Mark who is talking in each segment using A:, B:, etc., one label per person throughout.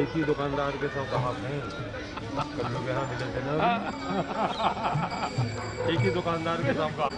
A: एक ही दुकानदार के सब कहा हैं कल लोग यहाँ मिले थे ना एक ही दुकानदार के सब का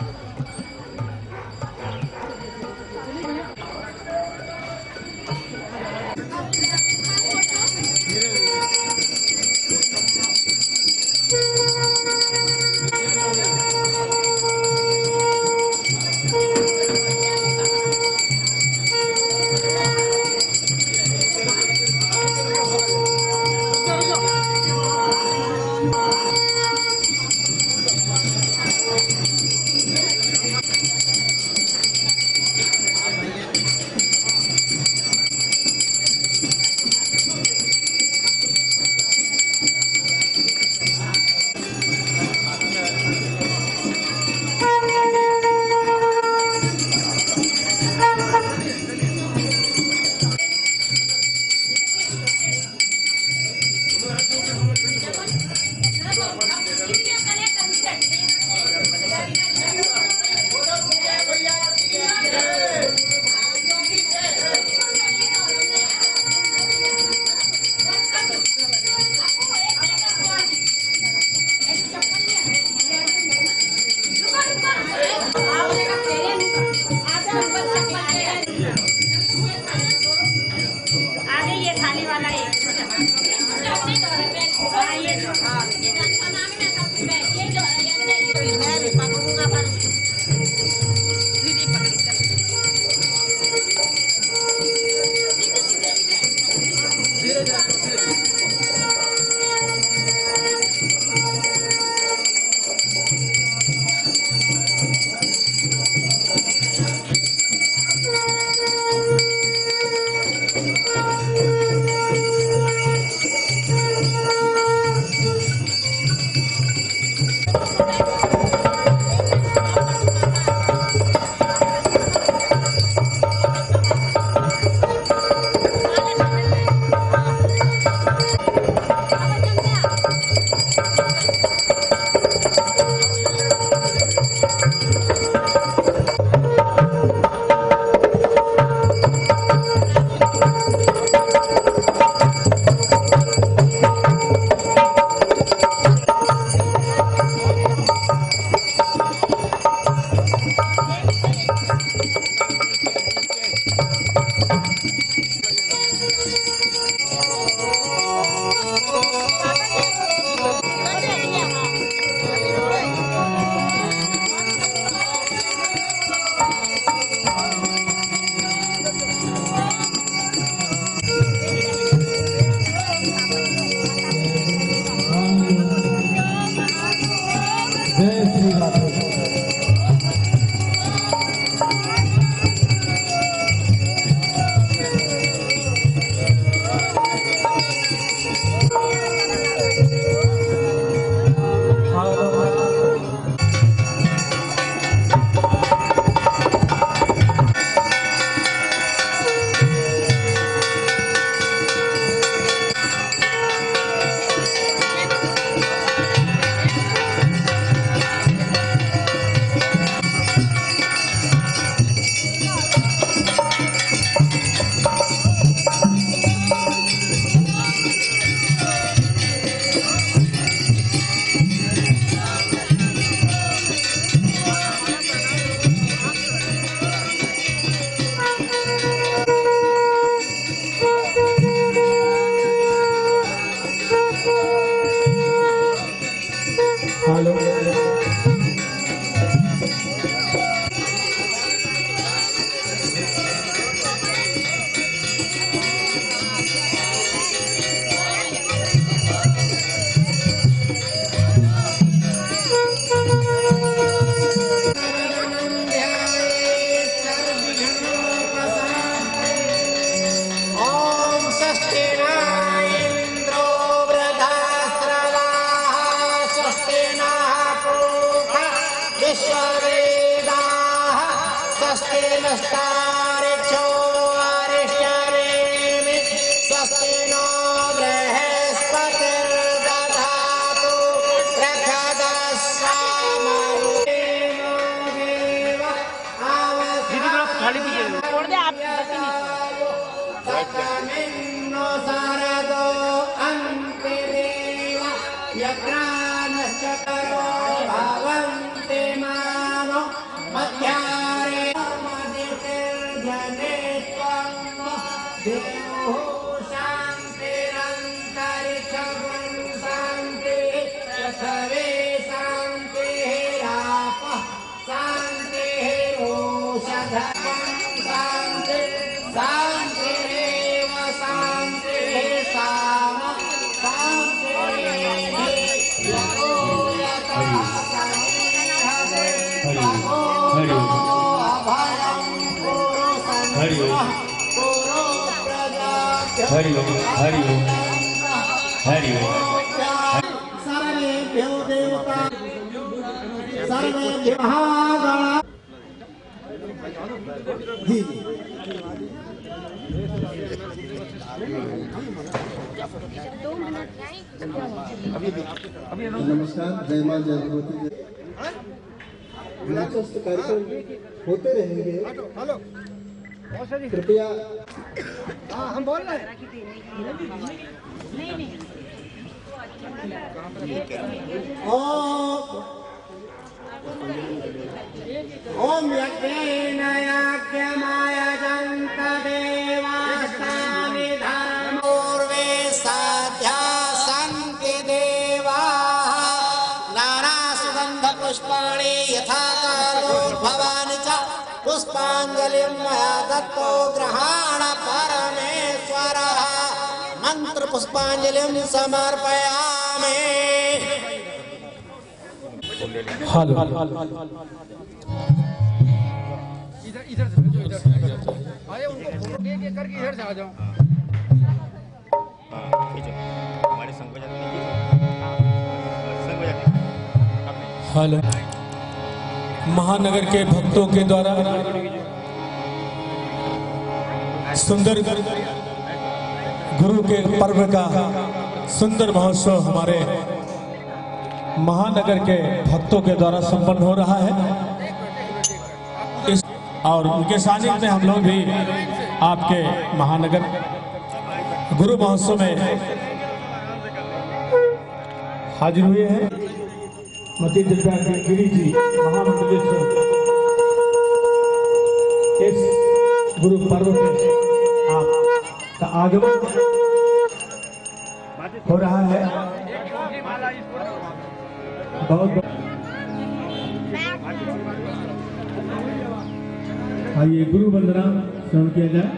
B: चक्रानश्चकरो भवन्ति मानो मध्यारे मदितिर्जने त्वं देवो शान्तिरन्तरिक्षं शान्तिः पृथिवी शान्तिः रापः शान्तिः ओषधयः शान्तिः शान्तिरेव शान्तिः साम शान्तिरेव यतो यतः समीहते ततो अभयं कुरु सन्नः कुरु प्रजाभ्यः सर्वेभ्यो देवता सर्वेभ्यो महागणा
C: नमस्कार, जय मां जय भगवती। दिलचस्प कार्यक्रम होते रहेंगे, कृपया।
B: हम बोल रहे हैं। ओम यज्ञेन याज्ञमायजन्त देवास्तानि धर्मपूर्वे साध्या सन्ति देवाः नानासुगन्धपुष्पाणि यथा कालोद्भवानि च पुष्पाञ्जलिं मया दत्तो गृहाण परमेश्वरः मन्त्रपुष्पाञ्जलिं समर्पयामि।
D: हेलो
A: इधर से आए उनको फोटो दे करके इधर से आ जाओ। हमारे संग बजा दीजिए।
D: हेलो महानगर के भक्तों के द्वारा सुंदर गुरु के पर्व का सुंदर महोत्सव हमारे महानगर के भक्तों के द्वारा संपन्न हो रहा है। और उनके सानिध्य में हम लोग भी आपके महानगर गुरु महोत्सव में हाजिर हुए हैं। मती दिव्या गिरी जी महामंडलेश्वर इस गुरु पर्व में आपका आगमन हो रहा है। बहुत आइए गुरु वंदना श्रवण किया जाए।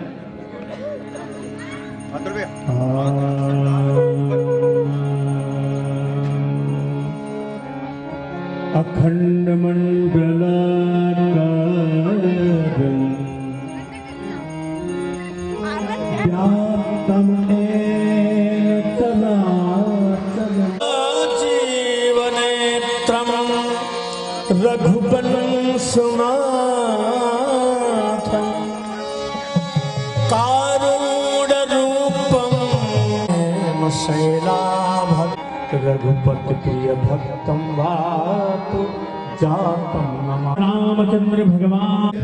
D: अखंड मंडलाकारं व्याप्तं येन चराचरं जीवनेत्रं रघुवंशनाथं कारुण्यरूपं शैलाभं रघुपति प्रिय भक्तं वातु जातं नमः। रामचंद्र भगवान।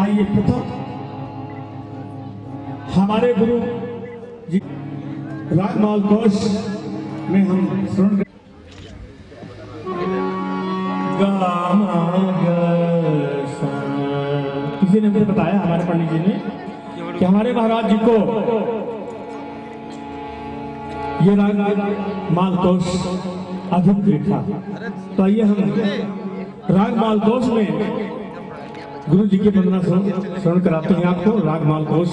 D: आइए प्रथम हमारे गुरु जी रागमाल कोश में हम श्रवण किसी ने मुझे बताया, हमारे पंडित जी ने, कि हमारे महाराज जी को ये राग मालकोश अधिक प्रिय था। तो आइए हम राग मालकोश में गुरु जी की वंदना श्रवण कराते हैं आपको। राग मालकोश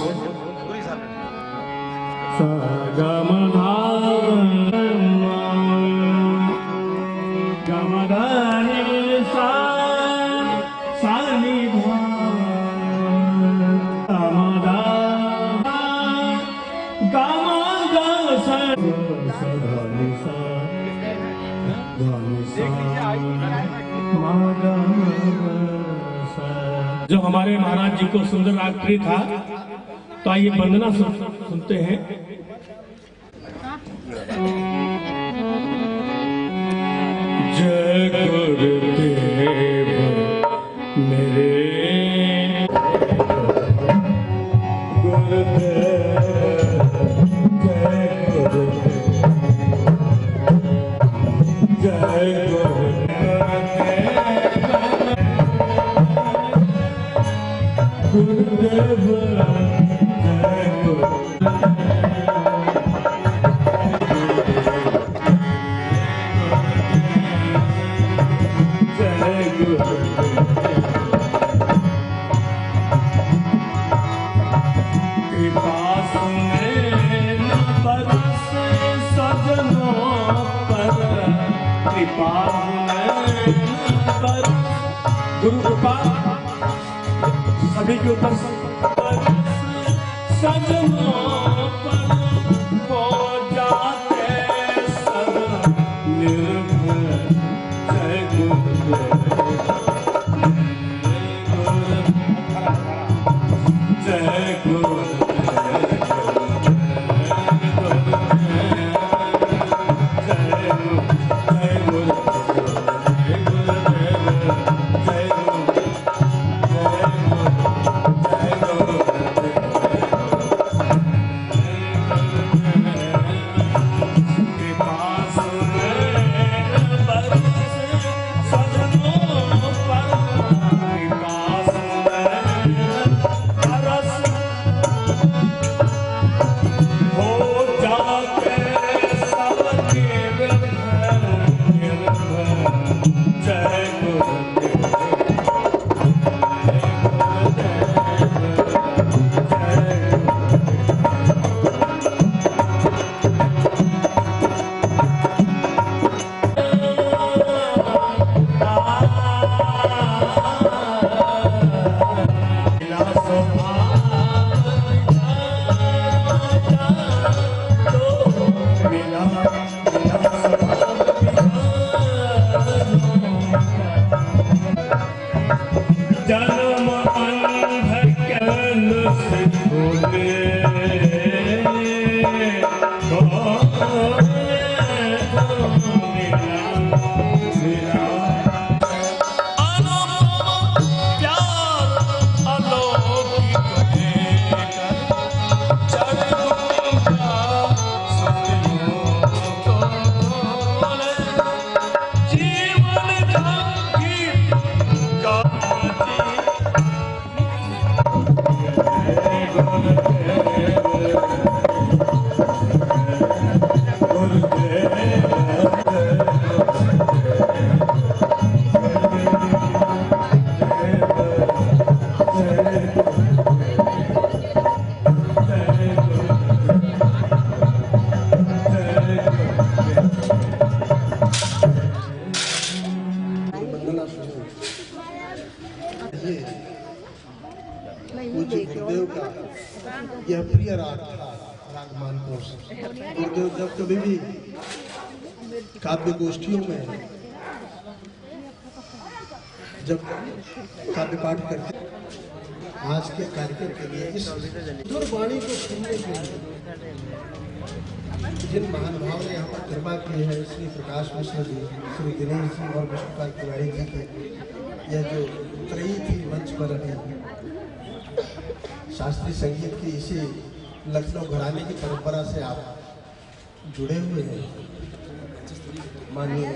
D: जो हमारे महाराज जी को सुंदर राग प्रिय था। तो आइए वंदना सुनते हैं। जय गुरुदेव मेरे गुरुदेव, जय गुरुदेव गुरु कृपा सभी के ऊपर सजनों पर हो जाते सदा निर्भर। जय गुरुदेव जय
C: पूज्य गुरुदेव का यह प्रिय राग राग मानकोश। गुरुदेव जब कभी भी काव्य गोष्ठियों में जब काव्य पाठ करते, आज के कार्यक्रम के लिए इस मधुर वाणी को सुनने के लिए जिन महानुभाव ने यहाँ पर कृपा की है, श्री प्रकाश मिश्र जी, श्री दिनेश जी और विष्णुपाल तिवारी जी की यह जो त्रयी थी मंच पर अभी शास्त्रीय संगीत की इसी लखनऊ घराने की परंपरा से आप जुड़े हुए हैं। माननीय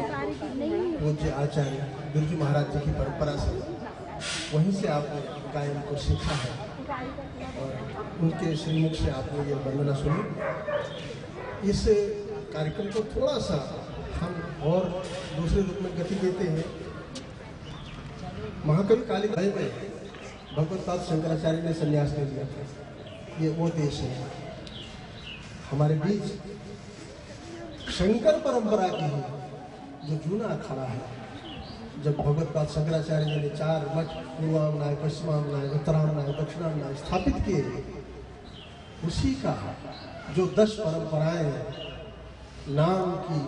C: पूज्य आचार्य बिरजू महाराज जी की परंपरा से वहीं से आपने गायन को सीखा है और उनके श्रीमुख से आपने ये वंदना सुनी। इस कार्यक्रम को थोड़ा सा हम और दूसरे रूप में गति देते हैं। महाकवि कालिदास में भगवत्पाद शंकराचार्य ने संन्यास ले लिया था। ये वो देश है हमारे बीच शंकर परंपरा की है जो जूना अखाड़ा है। जब भगवत्पाद शंकराचार्य जी ने 4 मठ पूर्वामनाय, पश्चिमामनाय, उत्तरामनाय, दक्षिणामनाय स्थापित किए, उसी का जो 10 परंपराएं नाम की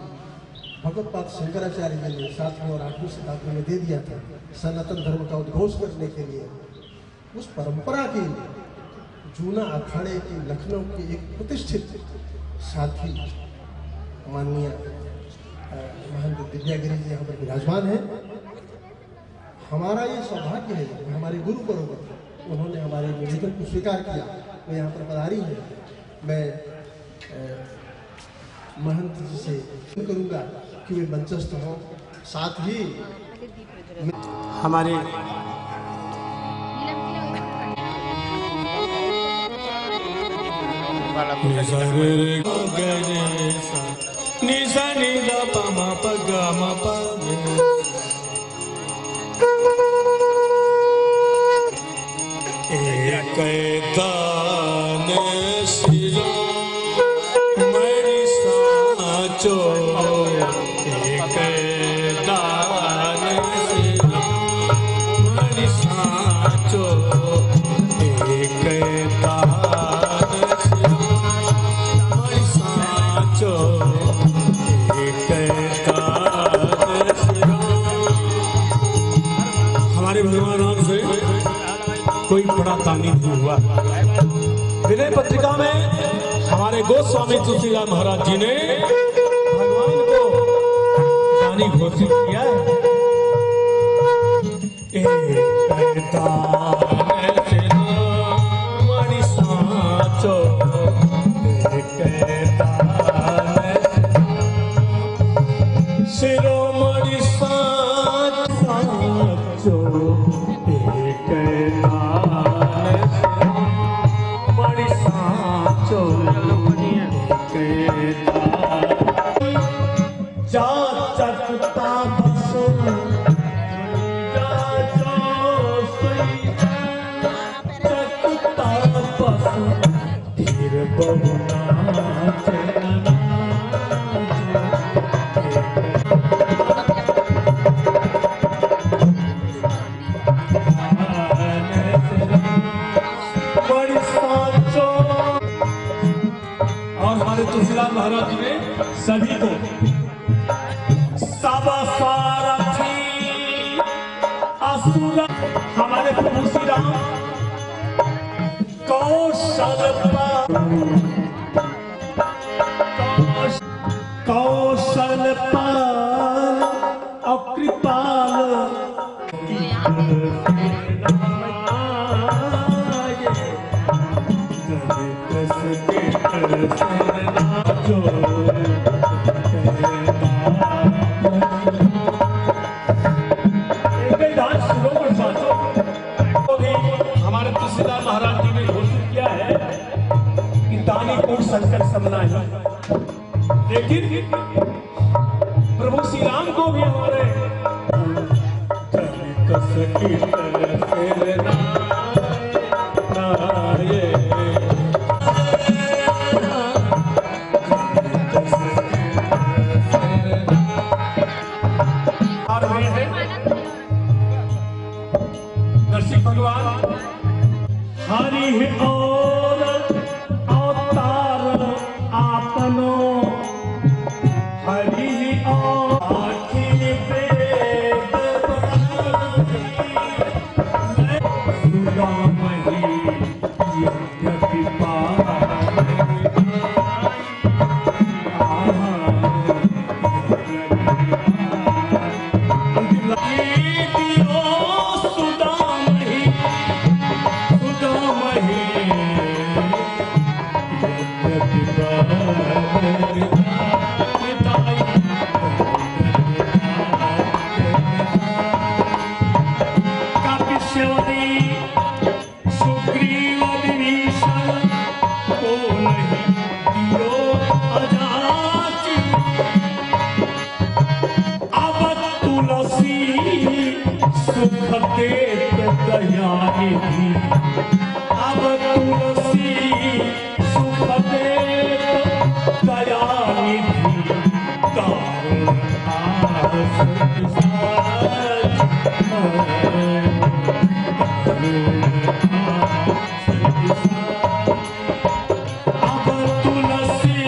C: भगवत्पाद शंकराचार्य जी ने 7वीं और 8वीं शताब्दी में दे दिया था सनातन धर्म का उद्घोष करने के लिए, उस परंपरा की जूना अखाड़े की लखनऊ की एक प्रतिष्ठित साथी माननीय महंत दिव्यागिरी जी यहाँ पर विराजमान है। हमारा ये सौभाग्य है कि हमारे गुरु बरोबर उन्होंने हमारे निवेदन को स्वीकार किया, वो यहाँ पर पधारी है। मैं महंत जी से करूँगा कि वे मंचस्थ हों, साथ ही
D: हमारे निसा निदा पमा पगमा पगे एक दान शिरा मरी साचो एक दान शिरोमणि साचो एक दान शिरोमणि साचो एक दान शिरोमणि। हमारे भगवान राम से कोई बड़ा दानी नहीं हुआ। विनय पत्रिका में हमारे गोस्वामी तुलसीदास महाराज जी ने भगवान को दानी घोषित किया है। एक दान शिरोमणि साचो एक दान शिरोमणि साचो एक दान शिरोमणि साचो एक दान। जा चकता बसो जा जो सोई चकता बसो धीर बहुना चलना बड़ी साचो। और हमारे तुलसीदास महाराज जी ने सभी को सब सारथी असुर हमारे प्रभु श्री राम कौशलपाल और कृपाल हमारे तुलसीदास महाराज जी ने घोषित किया है कि दानी कोट संकट समना ही, लेकिन प्रभु श्री राम को भी हमारे नरसिंह भगवान हरि और अवतार आपनो हरि और अखिल वेद सुदामहि यज्ञ दयानिधि अब तुलसी सुख देत दयानिधि कारण अब तुलसी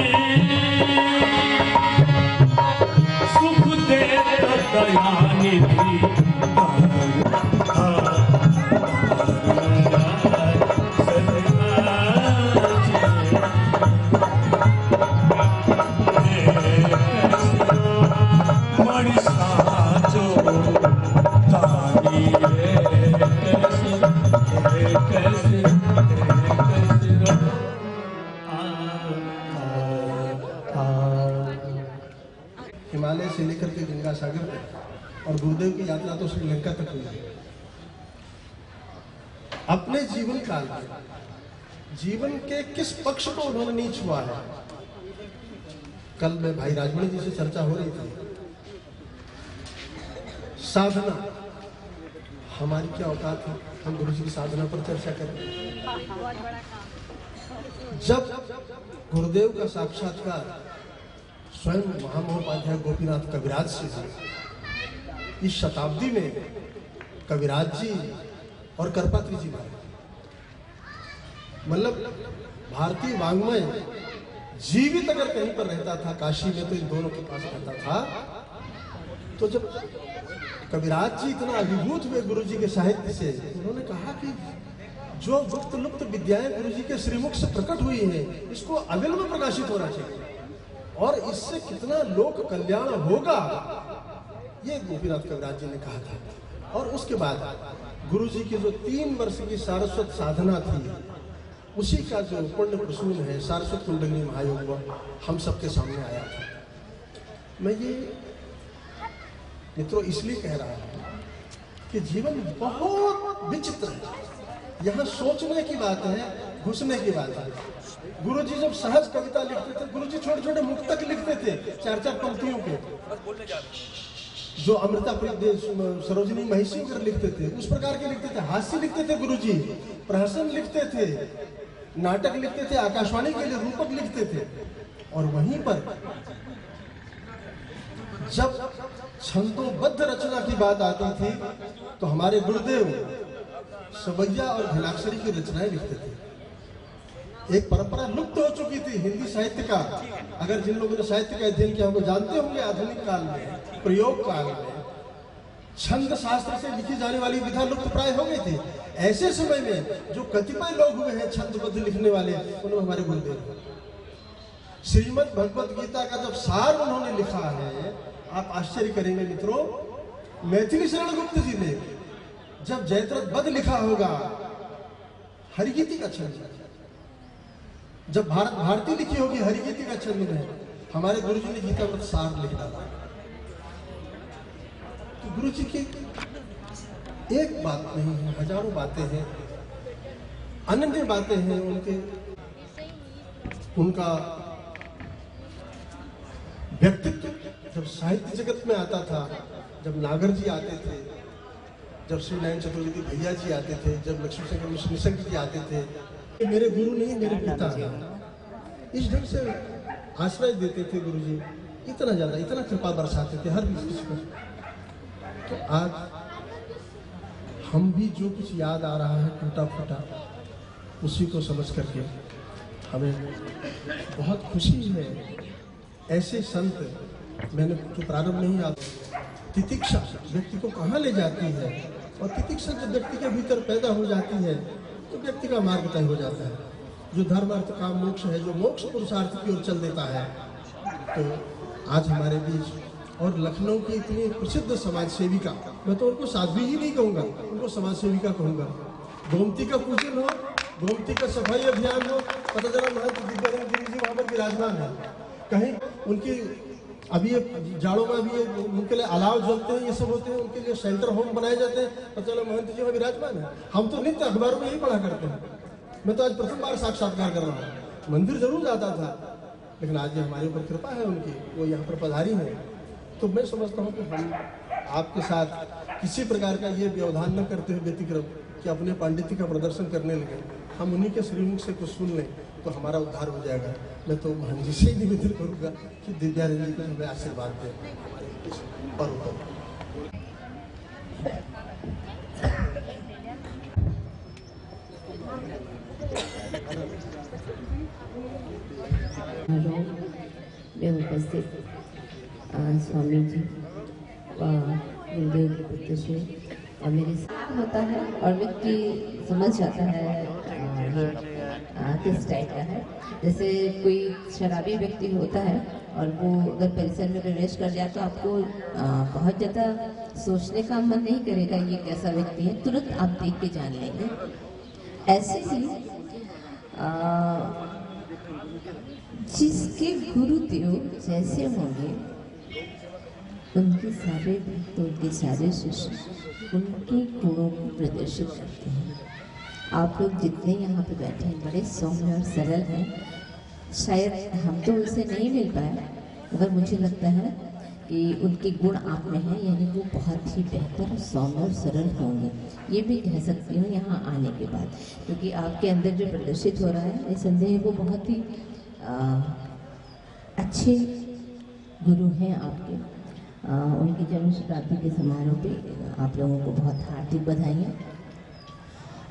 D: सुख देत दयानिधि
C: हिमालय से लेकर के गंगा सागर तक और गुरुदेव की यात्रा तो श्रीलंका तक हुई है। अपने जीवन काल में जीवन के किस पक्ष को उन्होंने नहीं छुआ है। कल मैं भाई राजमणि जी से चर्चा हो रही थी, साधना हमारी क्या औकात है, हम गुरु जी की साधना पर चर्चा करें। जब गुरुदेव का साक्षात्कार स्वयं महामहोपाध्याय गोपीनाथ कविराज से जी इस शताब्दी में कविराज जी और करपात्री जी मारे। मतलब भारतीय वाङ्मय जीवित अगर कहीं पर रहता था काशी में तो इन दोनों के पास रहता था। तो जब कविराज जी इतना अभिभूत हुए गुरु जी के साहित्य से, उन्होंने कहा कि जो गुप्त लुप्त विद्याएं गुरु जी के श्रीमुख से प्रकट हुई है इसको अविल में प्रकाशित होना चाहिए और इससे कितना लोक कल्याण होगा, ये गोपीनाथ कविराज जी ने कहा था। और उसके बाद गुरु जी की जो 3 वर्ष की सारस्वत साधना थी, उसी का जो पुण्य प्रसून है सारस्वत कुंडलिनी महायोग हम सबके सामने आया था। मैं ये मित्रों इसलिए कह रहा हूँ कि जीवन बहुत विचित्र है। यहाँ सोचने की बात है, घुसने की बात है। गुरु जी जब सहज कविता लिखते थे, गुरु जी छोटे छोटे मुक्तक लिखते थे 4-4 पंक्तियों के, जो अमृता सरोजिनी महिषी कर लिखते थे उस प्रकार के लिखते थे। हास्य लिखते थे गुरु जी, प्रहसन लिखते थे, नाटक लिखते थे, आकाशवाणी के लिए रूपक लिखते थे। और वहीं पर जब छंदोबद्ध रचना की बात आती थी तो हमारे गुरुदेव सवैया और घनाक्षरी की रचनाएं लिखते थे। एक परंपरा लुप्त हो चुकी थी हिंदी साहित्य का। अगर जिन लोगों ने साहित्य का अध्ययन किया वो जानते होंगे, आधुनिक काल में, प्रयोग काल में छंद शास्त्र से लिखी जाने वाली विधा लुप्त प्राय हो गई थी। ऐसे समय में जो कतिपय लोग हुए हैं छंदबद्ध लिखने वाले, उन्होंने हमारे गुरुदेव श्रीमद् भगवत गीता का जब सार उन्होंने लिखा है, आप आश्चर्य करेंगे मित्रों, मैथिली शरण गुप्त जी ने जब जयद्रथ वध लिखा होगा, हरिगीति का छंद, जब भारती लिखी होगी हरिगीति का छंद में, हमारे गुरु जी ने गीता पर सार लिख डाला। तो गुरु जी की एक बात नहीं है, हजारों बातें हैं, अनन्य बातें हैं उनका व्यक्तित्व। जब साहित्य जगत में आता था, जब नागर जी आते थे, जब श्री नारायण चतुर्वेदी भैया जी आते थे, जब लक्ष्मी शंकर निशंक जी आते थे, मेरे गुरु नहीं मेरे पिता हैं, इस ढंग से आश्रय देते थे गुरु जी। इतना ज्यादा, इतना कृपा बरसाते थे हर चीज पर। तो आज हम भी जो कुछ याद आ रहा है टूटा फूटा, उसी को समझ करके हमें बहुत खुशी है। ऐसे संत मैंने जो प्रारंभ में ही आता, तितिक्षा व्यक्ति को कहाँ ले जाती है, और तितिक्षा जब व्यक्ति के भीतर पैदा हो जाती है तो व्यक्ति का मार्ग तय हो जाता है। जो धर्म अर्थ काम मोक्ष है, जो मोक्ष पुरुषार्थ की ओर चल देता है। तो आज हमारे बीच, और लखनऊ की इतनी प्रसिद्ध समाज सेविका, मैं तो उनको साध्वी ही नहीं कहूँगा, उनको समाज सेविका कहूँगा। गोमती का पूजन हो, गोमती का सफाई अभियान हो, पता चला महंत दिव्यानंद गिरी जी वहाँ पर विराजमान है। कहीं उनकी अभी ये जाड़ों में अभी उनके लिए अलाव जलते हैं, ये सब होते हैं, उनके लिए शेल्टर होम बनाए जाते हैं, पता चला महंत जी वहाँ विराजमान है। हम तो नित्य अखबारों में यही पढ़ा करते हैं। मैं तो आज प्रथम बार साक्षात्कार कर रहा हूँ। मंदिर जरूर जाता था, लेकिन आज ये हमारे ऊपर कृपा है उनकी, वो यहाँ पर पधारी है। तो मैं समझता हूँ कि हम आपके साथ किसी प्रकार का ये व्यवधान न करते हुए व्यतिक्रम कि अपने पांडित्य का प्रदर्शन करने लगे, हम उन्हीं के श्रीमुख से कुछ सुन लें तो हमारा उद्धार हो जाएगा। मैं तो महंत जी से ही निवेदन करूँगा कि दिव्यानंद जी को हमें आशीर्वाद दें हमारे इस पर्व पर।
E: में उपस्थित स्वामी जी व गुरुदेव के पुत्र से और मेरे साथ होता है और व्यक्ति समझ जाता है किस टाइप का है। जैसे कोई शराबी व्यक्ति होता है और वो अगर परिसर में प्रवेश कर जाए तो आपको बहुत ज़्यादा सोचने का मन नहीं करेगा ये कैसा व्यक्ति है, तुरंत आप देख के जान लेंगे। ऐसे ही जिसके गुरुदेव जैसे होंगे उनके सारे भक्त, उनके सारे शिष्य उनके गुणों को प्रदर्शित करते हैं। आप लोग जितने यहाँ पे बैठे हैं बड़े सौम्य और सरल हैं। शायद हम तो उनसे नहीं मिल पाए, मगर मुझे लगता है कि उनके गुण आप में हैं, यानी वो बहुत ही बेहतर सौम्य और सरल होंगे। ये भी कह सकती हूँ यहाँ आने के बाद, क्योंकि आपके अंदर जो प्रदर्शित हो रहा है निसंदेह वो बहुत ही अच्छे गुरु हैं आपके, उनकी जन्म शताब्दी के समारोह पे आप लोगों को बहुत हार्दिक बधाइयाँ।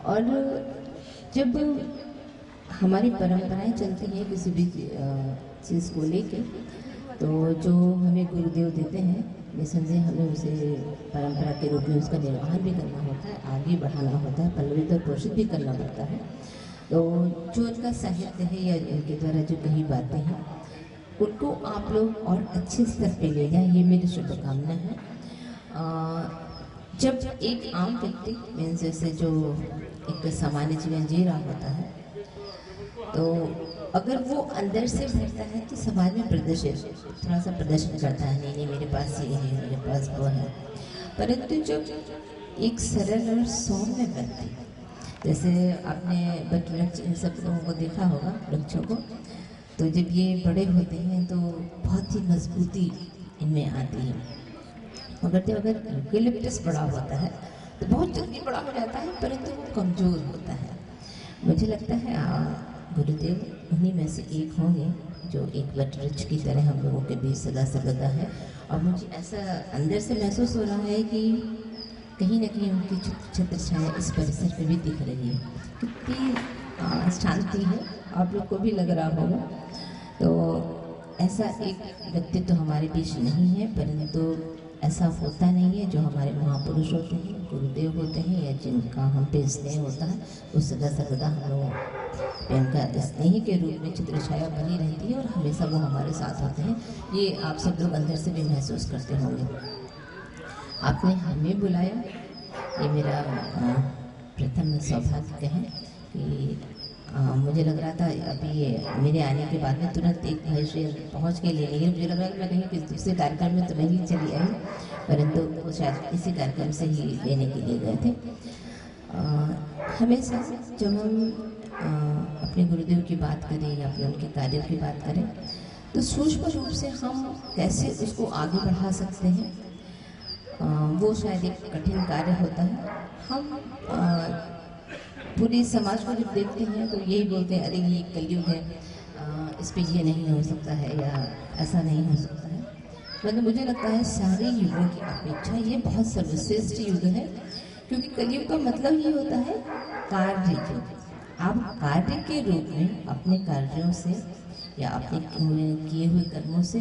E: और जब हमारी परंपराएं चलती हैं किसी भी चीज़ को लेके, तो जो हमें गुरुदेव देते हैं निसंदेह हमें उसे परंपरा के रूप में उसका निर्वहन भी करना होता है, आगे बढ़ाना होता है, पल्लवित और पोषित भी करना पड़ता है। तो जो उनका साहित्य है या उनके द्वारा जो कही बातें हैं उनको आप लोग और अच्छे स्तर पे ले जाएं, ये मेरी शुभकामना है। जब एक आम व्यक्ति मीन्स जैसे जो एक सामान्य जीवन जी रहा होता है, तो अगर वो अंदर से भरता है तो समाज में थोड़ा सा प्रदर्शन करता है, नहीं मेरे पास ये है, मेरे पास वो है। परंतु जब एक सरल और सौम्य व्यक्ति, जैसे आपने वृक्ष इन सब लोगों को देखा होगा, वृक्षों को, तो जब ये बड़े होते हैं तो बहुत ही मजबूती इनमें आती है। मगर जब अगर यूकेलिप्टस बड़ा होता है तो बहुत जल्दी बड़ा हो जाता है, परंतु वो कमज़ोर होता है। मुझे लगता है गुरुदेव उन्हीं में से एक होंगे जो एक वृक्ष की तरह हम लोगों के बीच सदा सर्वदा है। और मुझे ऐसा अंदर से महसूस हो रहा है कि कहीं ना कहीं उनकी छत्र छाया इस परिसर पे भी दिख रही है। कितनी शांति है, आप लोग को भी लग रहा होगा। तो ऐसा एक व्यक्तित्व तो हमारे बीच नहीं है, परंतु ऐसा होता नहीं है जो हमारे महापुरुष होते हैं, गुरुदेव होते हैं, या जिनका हम पे स्नेह होता है, उस सदा सर्वदा हम लोग उनका स्नेह के रूप में चित्र छाया बनी रहती है और हमेशा वो हमारे साथ होते हैं। ये आप सब लोग अंदर से भी महसूस करते होंगे। आपने हमें बुलाया, ये मेरा प्रथम सौभाग्य है कि मुझे लग रहा था अभी मेरे आने के बाद में तुरंत एक भाई श्री पहुँच के ले गए। मुझे लग रहा है कि मैं कहीं किसी दूसरे कार्यक्रम में तो नहीं चली आई, परंतु वो शायद इसी कार्यक्रम से ही लेने के लिए गए थे। हमेशा जब हम अपने गुरुदेव की बात करें या अपने उनके कार्यों की बात करें, तो सूक्ष्म रूप से हम कैसे उसको आगे बढ़ा सकते हैं, वो शायद एक कठिन कार्य होता है। हम पूरे समाज को जब देखते हैं तो यही बोलते हैं, अरे ये कलयुग है, इस पे ये नहीं हो सकता है या ऐसा नहीं हो सकता है। मतलब मुझे लगता है सारे युगों की अपेक्षा ये बहुत सर्वश्रेष्ठ युग है, क्योंकि कलयुग का मतलब ये होता है कार्य युग। आप कार्य के रूप में अपने कार्यों से या अपने किए हुए कर्मों से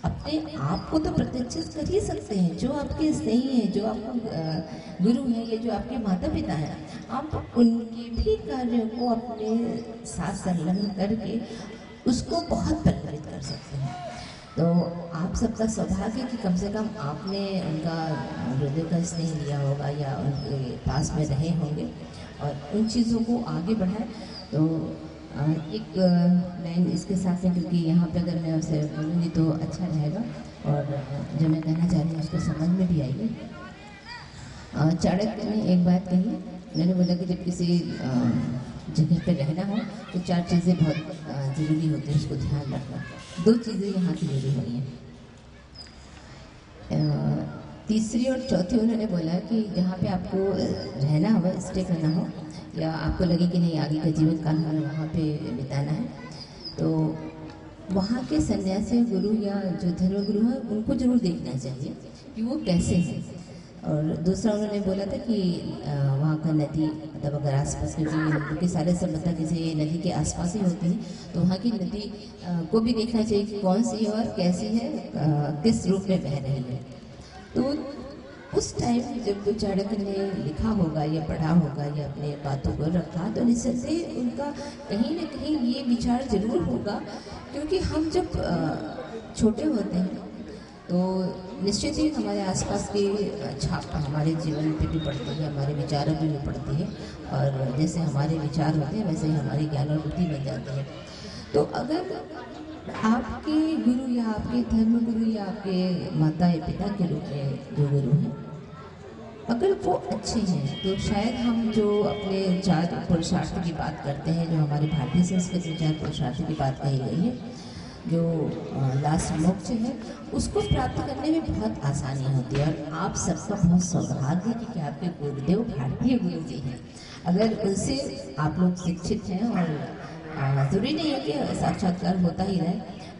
E: अपने आप को तो प्रतिष्ठित कर ही सकते हैं। जो आपके स्नेही हैं, जो आपका गुरु हैं, या जो आपके माता पिता हैं, आप उनके भी कार्यों को अपने साथ संलग्न करके उसको बहुत प्रभावित कर सकते हैं। तो आप सबका सौभाग्य कि कम से कम आपने उनका हृदय का स्नेह लिया होगा या उनके पास में रहे होंगे और उन चीज़ों को आगे बढ़ाएं। तो एक लाइन इसके साथ में, क्योंकि यहाँ पे अगर मैं उसे बोलूँगी तो अच्छा रहेगा और जो मैं कहना चाह रही हूँ उसको समझ में भी आएगी। चाणक्य ने एक बात कही, मैंने बोला कि जब किसी जगह पे रहना हो तो 4 चीज़ें बहुत ज़रूरी होती हैं, उसको ध्यान रखना। 2 चीज़ें यहाँ की जुड़ी हुई हैं। तीसरी और चौथी उन्होंने बोला कि जहाँ पे आपको रहना हो, स्टे करना हो, या आपको लगे कि नहीं आगे का जीवन काल हमें वहाँ पे बिताना है, तो वहाँ के सन्यासी गुरु या जो धर्म गुरु हैं उनको जरूर देखना चाहिए कि वो कैसे हैं। और दूसरा उन्होंने बोला था कि वहाँ का नदी, मतलब अगर आसपास क्योंकि सारे सभ्यता किसी नदी के आसपास ही होती है, तो वहाँ की नदी को भी देखना चाहिए कि कौन सी और कैसी है, किस रूप में बह रही है। तो उस टाइम जब चाणक्य ने लिखा होगा या पढ़ा होगा या अपने बातों को रखा, तो निसंदेह उनका कहीं ना कहीं ये विचार जरूर होगा, क्योंकि हम जब छोटे होते हैं तो निश्चित ही हमारे आसपास की छाप हमारे जीवन पे भी पड़ती है, हमारे विचारों पे भी पड़ती है, और जैसे हमारे विचार होते हैं वैसे ही हमारी ज्ञान और बुद्धि बन जाती है। तो अगर आपके गुरु या आपके धर्म गुरु या आपके माता या पिता के रूप में जो गुरु हैं, अगर वो अच्छे हैं, तो शायद हम जो अपने 4 पुरुषार्थ की बात करते हैं, जो हमारे भारतीय संस्कृति में 4 पुरुषार्थ की बात कही गई है, जो लास्ट मोक्ष है, उसको प्राप्त करने में बहुत आसानी होती है। और आप सबका बहुत सौभाग्य है कि आपके गुरुदेव भारतीय गुरु जी हैं। अगर उनसे आप लोग शिक्षित हैं, और ज़रूरी नहीं है कि साक्षात्कार होता ही रहे,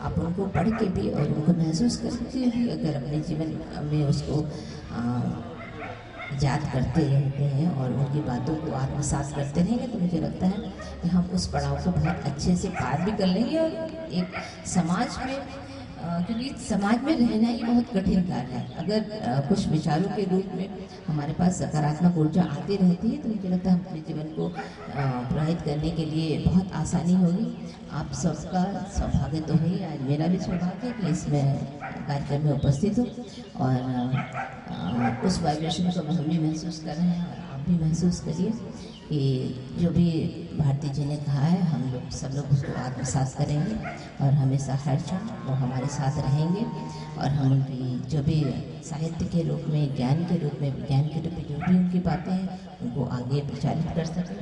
E: आप उनको पढ़ के भी और उनको महसूस करके भी अगर अपने जीवन में उसको याद करते रहते हैं और उनकी बातों को आत्मसात करते रहेंगे तो मुझे लगता है कि हम उस पड़ाव को बहुत अच्छे से पार भी कर लेंगे। और एक समाज में क्योंकि समाज में रहना ही बहुत कठिन कार्य है, अगर कुछ विचारों के रूप में हमारे पास सकारात्मक ऊर्जा आती रहती है तो मुझे लगता है हम अपने जीवन को प्रभावित करने के लिए बहुत आसानी होगी। आप सबका सौभाग्य तो है, आज मेरा भी सौभाग्य है कि इसमें कार्यक्रम में उपस्थित हूँ और उस वाइब्रेशन को हम भी महसूस कर रहे हैं और आप भी महसूस करिए कि जो भी भारती जी ने कहा है हम लोग सब लोग उसको आत्मसात करेंगे और हमेशा हर क्षण वो हमारे साथ रहेंगे और हम उनकी जो भी साहित्य के रूप में, ज्ञान के रूप में, विज्ञान के रूप में जो भी उनकी बातें हैं उनको आगे प्रचारित कर सकें।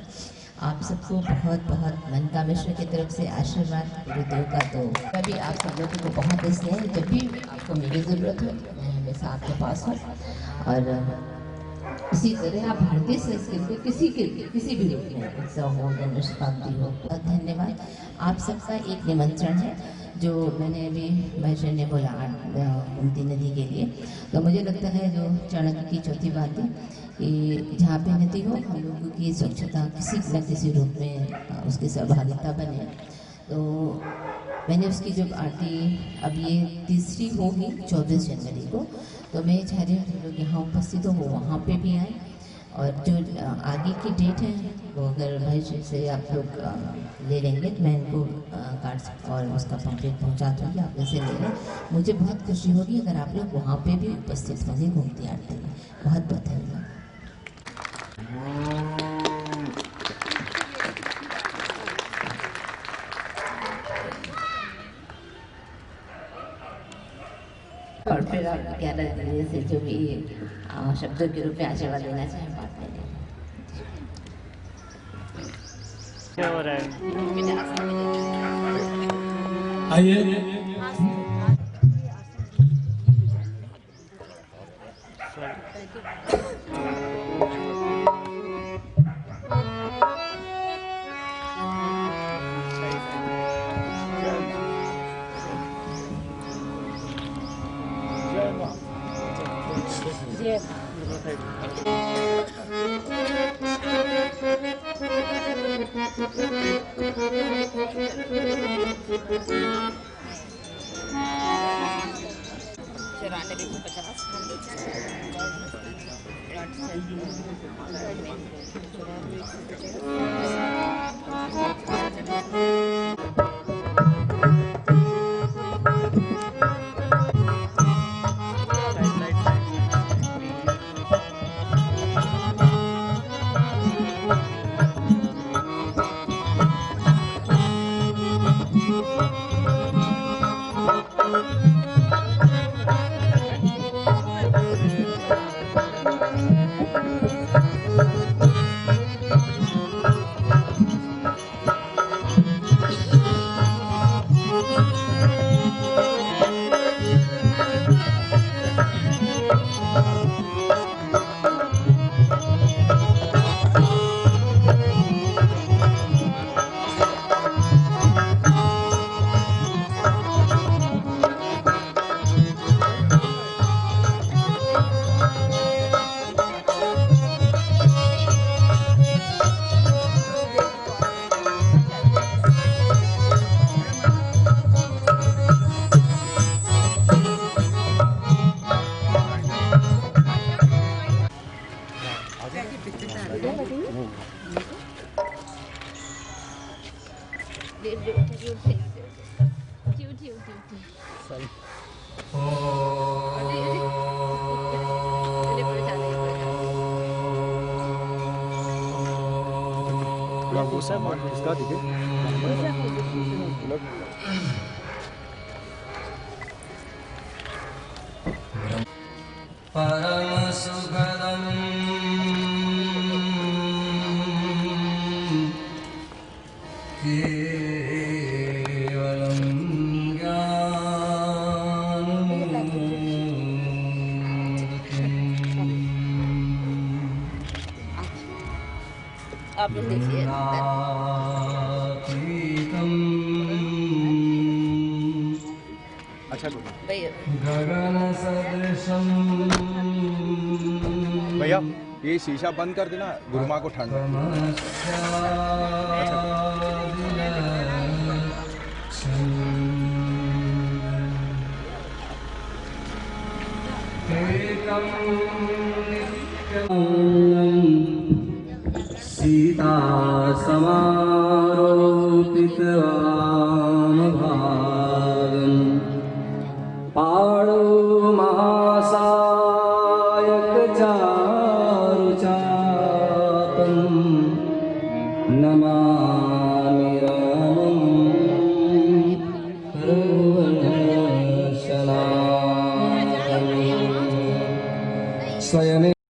E: आप सबको बहुत बहुत मनका मिश्र की तरफ से आशीर्वाद गुरुदेव का। तो कभी आप सब लोगों को बहुत इसलिए है, जब भी आपको मेरी ज़रूरत हो मैं हमेशा आपके पास हूँ और इसी तरह आप भारतीय संस्कृति किसी के लिए किसी भी रूप में उत्सव हो, जन्म शताब्दी हो। बहुत धन्यवाद। आप सबका एक निमंत्रण है जो मैंने अभी भाषण ने बोला गोमती नदी के लिए, तो मुझे लगता है जो चाणक्य की चौथी बात है कि जहाँ पे नदी हो हम लोगों की स्वच्छता किसी न किसी रूप में उसकी सहभागिता बने। तो मैंने उसकी जब आरती अब ये तीसरी होगी 24 जनवरी को, तो मैं चाह रही हूँ कि लोग यहाँ उपस्थित हो वहाँ पे भी आए और जो आगे की डेट है वो अगर भाई से आप लोग ले लेंगे तो मैं इनको कार्ड्स और उसका पम्पलेट पहुँचा दूँगी, आप इसे ले लें। मुझे बहुत खुशी होगी अगर आप लोग वहाँ पे भी उपस्थित होंगे गोमती आरती में। बहुत बहुत धन्यवाद। और फिर आप 11 दिन से जो भी शब्दों के रूप में आशीर्वाद देना चाहें बात में
F: क्या हो रहा है?
D: आइए
B: परम सुखदम केवलम
E: आप लोग देखिए
B: गगन सदृशम
G: भैया ये शीशा बंद कर देना, गुरु माँ को ठंड
B: सीता समारोपित भागम पाणो महासायक चारुचापम नमामि रामं रघुवंशनाथं स्वयं